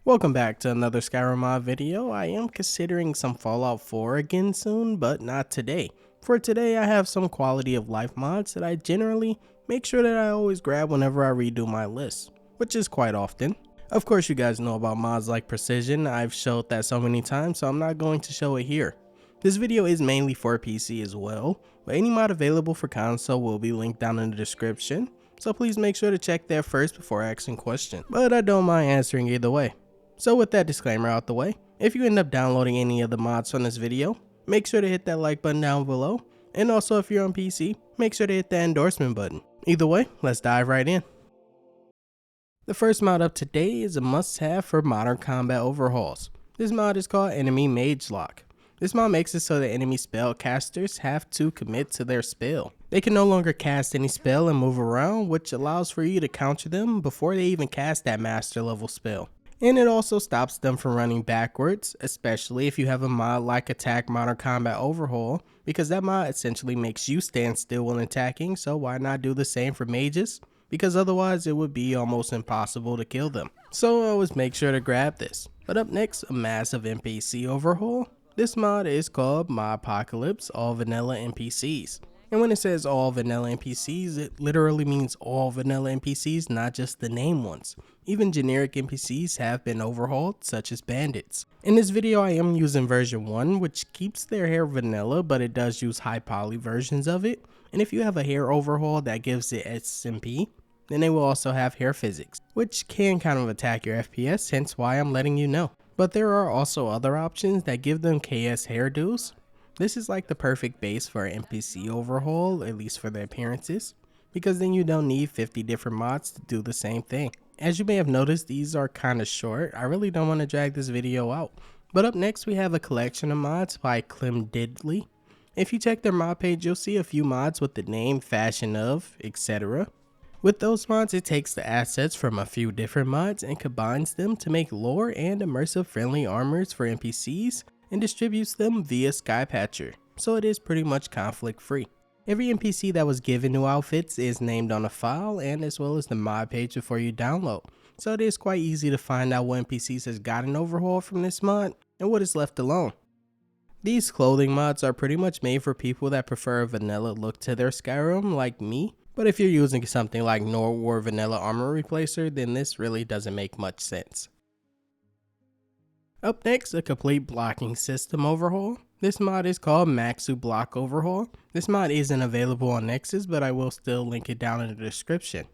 Welcome back to another Skyrim mod video. I am considering some Fallout 4 again soon, but not today. For today, I have some quality of life mods that I generally make sure that I always grab whenever I redo my list, which is quite often. Of course, you guys know about mods like Precision. I've showed that so many times, so I'm not going to show it here. This video is mainly for PC as well, but any mod available for console will be linked down in the description, so please make sure to check that first before asking questions. But I don't mind answering either way. So with that disclaimer out the way, if you end up downloading any of the mods from this video, make sure to hit that like button down below, and also if you're on PC, make sure to hit that endorsement button. Either way, let's dive right in. The first mod up today is a must-have for modern combat overhauls. This mod is called Enemy Magelock. This mod makes it so that enemy spellcasters have to commit to their spell. They can no longer cast any spell and move around, which allows for you to counter them before they even cast that master level spell. And it also stops them from running backwards, especially if you have a mod like Attack Modern Combat Overhaul, because that mod essentially makes you stand still when attacking, so why not do the same for mages? Because otherwise it would be almost impossible to kill them. So always make sure to grab this. But up next, a massive NPC overhaul. This mod is called Modpocalypse, all vanilla NPCs. And when it says all vanilla NPCs, it literally means all vanilla NPCs, not just the name ones. Even generic NPCs have been overhauled, such as bandits. In this video I am using version 1, which keeps their hair vanilla, but it does use high poly versions of it. And if you have a hair overhaul that gives it SMP, then they will also have hair physics, which can kind of attack your FPS, hence why I'm letting you know. But there are also other options that give them KS hairdos. This is like the perfect base for an NPC overhaul, at least for the appearances, because then you don't need 50 different mods to do the same thing. As you may have noticed, these are kind of short. I really don't want to drag this video out. But up next we have a collection of mods by Clemdiddly. If you check their mod page, you'll see a few mods with the name, fashion of, etc. With those mods, it takes the assets from a few different mods and combines them to make lore and immersive friendly armors for NPCs and distributes them via Skypatcher, so it is pretty much conflict free. Every NPC that was given new outfits is named on a file and as well as the mod page before you download, so it is quite easy to find out what NPCs has gotten overhauled from this mod and what is left alone. These clothing mods are pretty much made for people that prefer a vanilla look to their Skyrim like me, but if you're using something like Nordwar Vanilla Armor Replacer, then this really doesn't make much sense. Up next, a complete blocking system overhaul. This mod is called Maxu Block Overhaul. This mod isn't available on Nexus, but I will still link it down in the description.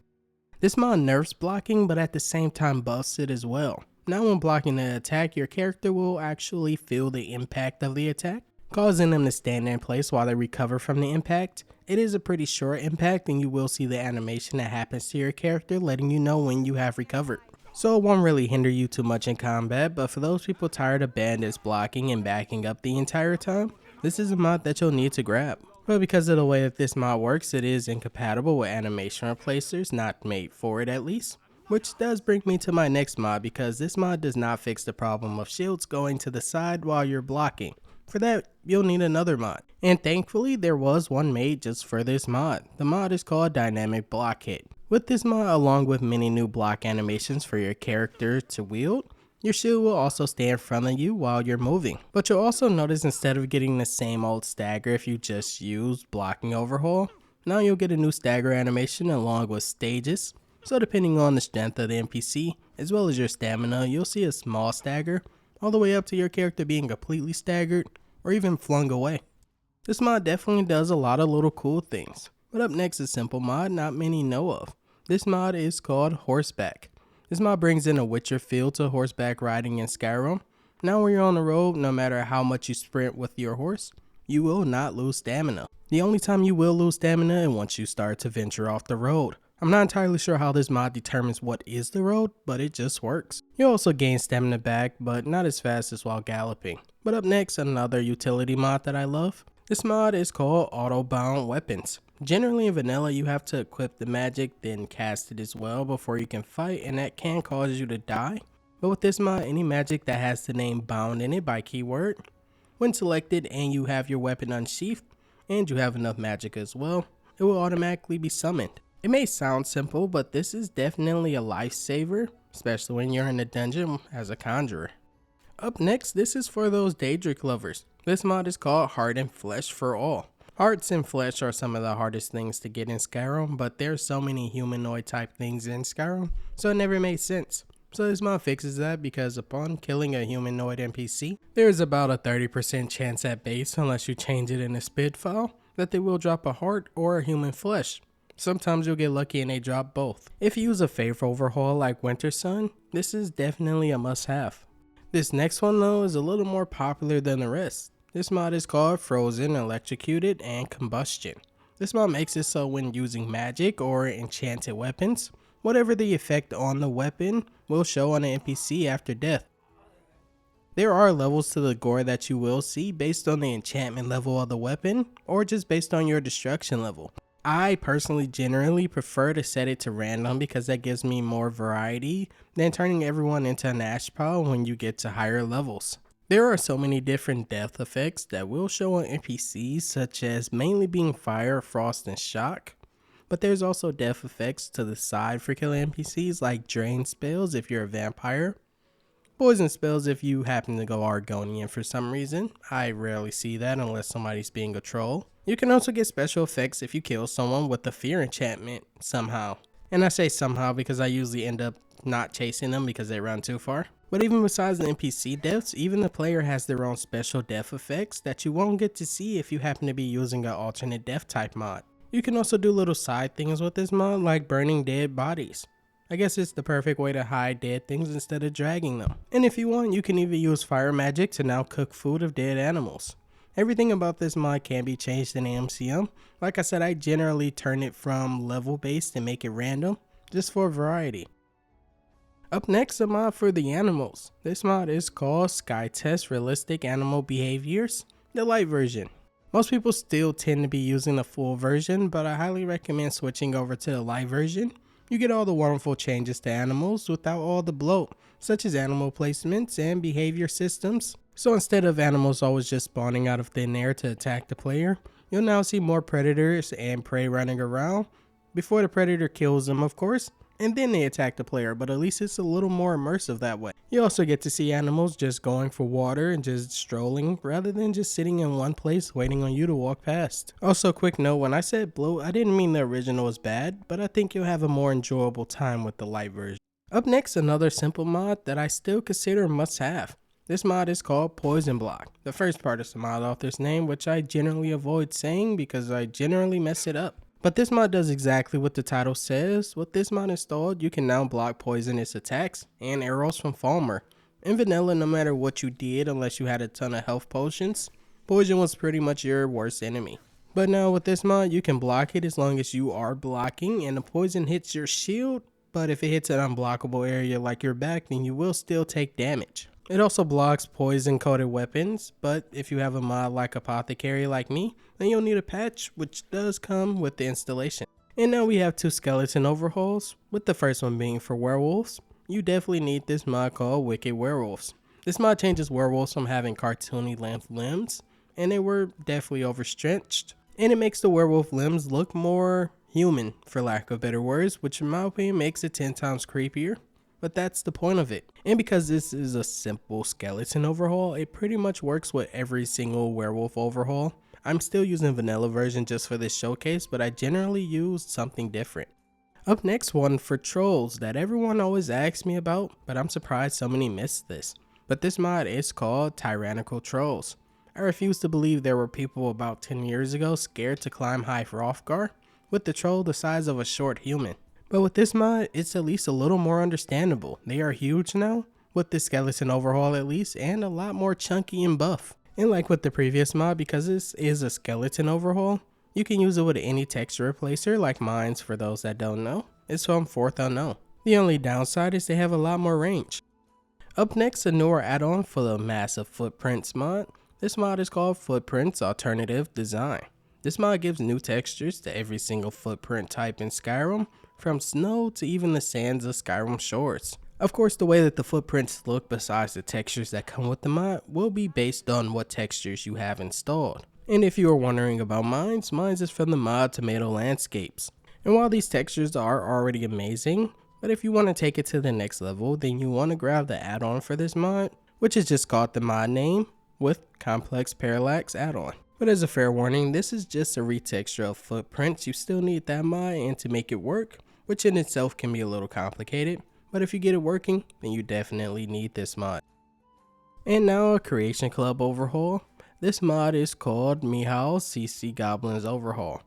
This mod nerfs blocking, but at the same time buffs it as well. Now when blocking an attack, your character will actually feel the impact of the attack, causing them to stand in place while they recover from the impact. It is a pretty short impact and you will see the animation that happens to your character, letting you know when you have recovered. So it won't really hinder you too much in combat, but for those people tired of bandits blocking and backing up the entire time, this is a mod that you'll need to grab. But because of the way that this mod works, it is incompatible with animation replacers, not made for it at least. Which does bring me to my next mod, because this mod does not fix the problem of shields going to the side while you're blocking. For that, you'll need another mod. And thankfully, there was one made just for this mod. The mod is called Dynamic Blockhead. With this mod, along with many new block animations for your character to wield, your shield will also stay in front of you while you're moving. But you'll also notice instead of getting the same old stagger if you just use blocking overhaul, now you'll get a new stagger animation along with stages. So depending on the strength of the NPC, as well as your stamina, you'll see a small stagger, all the way up to your character being completely staggered, or even flung away. This mod definitely does a lot of little cool things. But up next is a simple mod not many know of. This mod is called Horseback. This mod brings in a Witcher feel to horseback riding in Skyrim. Now when you're on the road, no matter how much you sprint with your horse, you will not lose stamina. The only time you will lose stamina is once you start to venture off the road. I'm not entirely sure how this mod determines what is the road, but it just works. You also gain stamina back, but not as fast as while galloping. But up next, another utility mod that I love. This mod is called Auto-Bound Weapons. Generally in vanilla, you have to equip the magic, then cast it as well before you can fight, and that can cause you to die. But with this mod, any magic that has the name bound in it by keyword, when selected and you have your weapon unsheathed, and you have enough magic as well, it will automatically be summoned. It may sound simple, but this is definitely a lifesaver, especially when you're in a dungeon as a conjurer. Up next, this is for those Daedric lovers. This mod is called Heart and Flesh for All. Hearts and flesh are some of the hardest things to get in Skyrim, but there's so many humanoid type things in Skyrim, so it never made sense. So this mod fixes that because upon killing a humanoid NPC, there's about a 30% chance at base, unless you change it in a SPID file, that they will drop a heart or a human flesh. Sometimes you'll get lucky and they drop both. If you use a faith overhaul like Winter Sun, this is definitely a must-have. This next one though is a little more popular than the rest. This mod is called Frozen, Electrocuted, and Combustion. This mod makes it so when using magic or enchanted weapons, whatever the effect on the weapon will show on an NPC after death. There are levels to the gore that you will see based on the enchantment level of the weapon or just based on your destruction level. I personally generally prefer to set it to random because that gives me more variety than turning everyone into an ash pile when you get to higher levels. There are so many different death effects that will show on NPCs, such as mainly being fire, frost, and shock. But there's also death effects to the side for killing NPCs like drain spells if you're a vampire, poison spells if you happen to go Argonian for some reason. I rarely see that unless somebody's being a troll. You can also get special effects if you kill someone with a fear enchantment somehow. And I say somehow because I usually end up not chasing them because they run too far. But even besides the NPC deaths, even the player has their own special death effects that you won't get to see if you happen to be using an alternate death type mod. You can also do little side things with this mod like burning dead bodies. I guess it's the perfect way to hide dead things instead of dragging them. And if you want, you can even use fire magic to now cook food of dead animals. Everything about this mod can be changed in MCM. Like I said, I generally turn it from level based and make it random, just for variety. Up next, a mod for the animals. This mod is called Skytest Realistic Animal Behaviors, the light version. Most people still tend to be using the full version, but I highly recommend switching over to the light version. You get all the wonderful changes to animals without all the bloat, such as animal placements and behavior systems. So instead of animals always just spawning out of thin air to attack the player, you'll now see more predators and prey running around, before the predator kills them of course, and then they attack the player, but at least it's a little more immersive that way. You also get to see animals just going for water and just strolling, rather than just sitting in one place waiting on you to walk past. Also, quick note, when I said bloat, I didn't mean the original was bad, but I think you'll have a more enjoyable time with the light version. Up next, another simple mod that I still consider a must-have. This mod is called Poison Block. The first part is the mod author's name, which I generally avoid saying because I generally mess it up. But this mod does exactly what the title says. With this mod installed, you can now block poisonous attacks and arrows from Falmer. In vanilla, no matter what you did, unless you had a ton of health potions, poison was pretty much your worst enemy. But now with this mod, you can block it as long as you are blocking and the poison hits your shield. But if it hits an unblockable area like your back, then you will still take damage. It also blocks poison coated weapons, but if you have a mod like Apothecary like me, then you'll need a patch, which does come with the installation. And now we have two skeleton overhauls, with the first one being for werewolves. You definitely need this mod called Wicked Werewolves. This mod changes werewolves from having cartoony length limbs, and they were definitely overstretched, and it makes the werewolf limbs look more human, for lack of better words, which in my opinion makes it 10 times creepier. But that's the point of it. And because this is a simple skeleton overhaul, it pretty much works with every single werewolf overhaul. I'm still using vanilla version just for this showcase, but I generally use something different. Up next, one for trolls that everyone always asks me about, but I'm surprised so many missed this. But this mod is called Tyrannical Trolls. I refuse to believe there were people about 10 years ago scared to climb high Hrothgar with the troll the size of a short human. But with this mod, it's at least a little more understandable. They are huge now, with the skeleton overhaul at least, and a lot more chunky and buff. And like with the previous mod, because this is a skeleton overhaul, you can use it with any texture replacer like mines for those that don't know. It's from 4th Unknown. The only downside is they have a lot more range. Up next, a newer add-on for the Massive Footprints mod. This mod is called Footprints Alternative Design. This mod gives new textures to every single footprint type in Skyrim, from snow to even the sands of Skyrim shores. Of course, the way that the footprints look besides the textures that come with the mod will be based on what textures you have installed. And if you are wondering about mines is from the mod Tomato Landscapes. And while these textures are already amazing, But if you want to take it to the next level, then you want to grab the add-on for this mod, which is just called the mod name with Complex Parallax add-on. But as a fair warning, this is just a retexture of footprints. You still need that mod and to make it work, which in itself can be a little complicated. But if you get it working, then you definitely need this mod. And now a Creation Club overhaul. This mod is called Mihail CC Goblins Overhaul.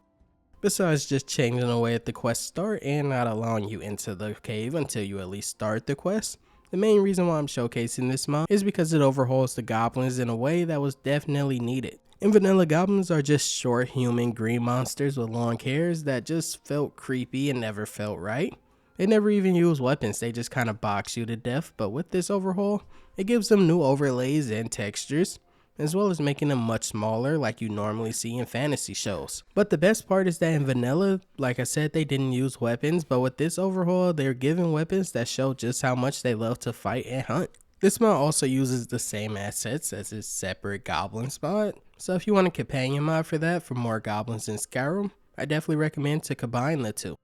Besides just changing the way at the quest start and not allowing you into the cave until you at least start the quest, the main reason why I'm showcasing this mod is because it overhauls the goblins in a way that was definitely needed. In vanilla, goblins are just short human green monsters with long hairs that just felt creepy and never felt right. They never even use weapons, they just kind of box you to death, but with this overhaul, it gives them new overlays and textures, as well as making them much smaller like you normally see in fantasy shows. But the best part is that in vanilla, like I said, they didn't use weapons, but with this overhaul, they're given weapons that show just how much they love to fight and hunt. This mod also uses the same assets as its separate goblins mod, so if you want a companion mod for that for more goblins in Skyrim, I definitely recommend to combine the two.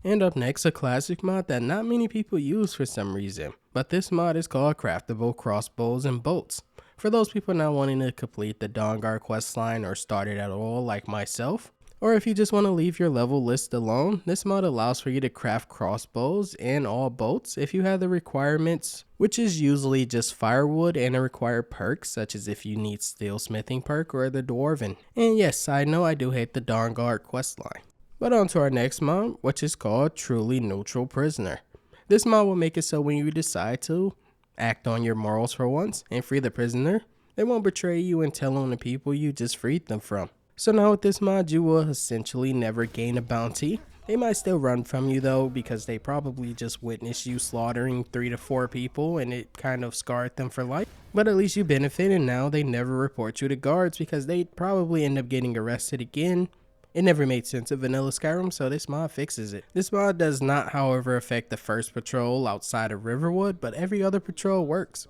And up next, a classic mod that not many people use for some reason, but this mod is called Craftable Crossbows and Bolts. For those people not wanting to complete the Dawnguard questline or start it at all like myself, or if you just want to leave your level list alone, this mod allows for you to craft crossbows and all bolts if you have the requirements, which is usually just firewood and a required perk, such as if you need steelsmithing perk or the dwarven. And yes, side note, I do hate the Dawnguard questline. But on to our next mod, which is called Truly Neutral Prisoner. This mod will make it so when you decide to act on your morals for once and free the prisoner, they won't betray you and tell on the people you just freed them from. So now with this mod, you will essentially never gain a bounty. They might still run from you though, because they probably just witnessed you slaughtering 3 to 4 people and it kind of scarred them for life. But at least you benefit, and now they never report you to guards because they'd probably end up getting arrested again. It never made sense in vanilla Skyrim, so this mod fixes it. This mod does not, however, affect the first patrol outside of Riverwood, but every other patrol works.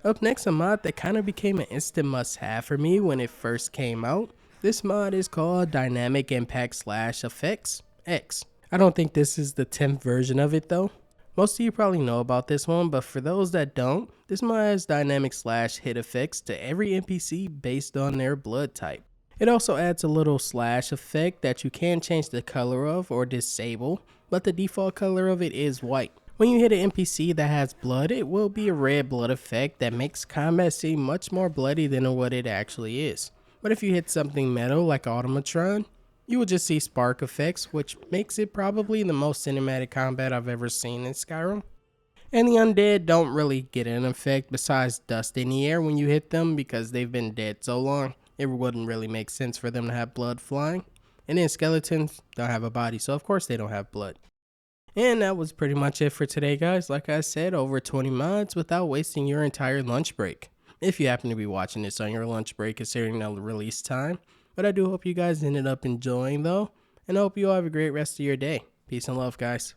Up next, a mod that kind of became an instant must-have for me when it first came out. This mod is called Dynamic Impact / Effects X. I don't think this is the 10th version of it though. Most of you probably know about this one, but for those that don't, this mod has dynamic / hit effects to every NPC based on their blood type. It also adds a little slash effect that you can change the color of or disable, but the default color of it is white. When you hit an NPC that has blood, it will be a red blood effect that makes combat seem much more bloody than what it actually is. But if you hit something metal like Automatron, you will just see spark effects, which makes it probably the most cinematic combat I've ever seen in Skyrim. And the undead don't really get an effect besides dust in the air when you hit them because they've been dead so long. It wouldn't really make sense for them to have blood flying. And then skeletons don't have a body, so of course they don't have blood. And that was pretty much it for today, guys. Like I said, over 20 mods without wasting your entire lunch break. If you happen to be watching this on your lunch break considering the release time. But I do hope you guys ended up enjoying though. And I hope you all have a great rest of your day. Peace and love, guys.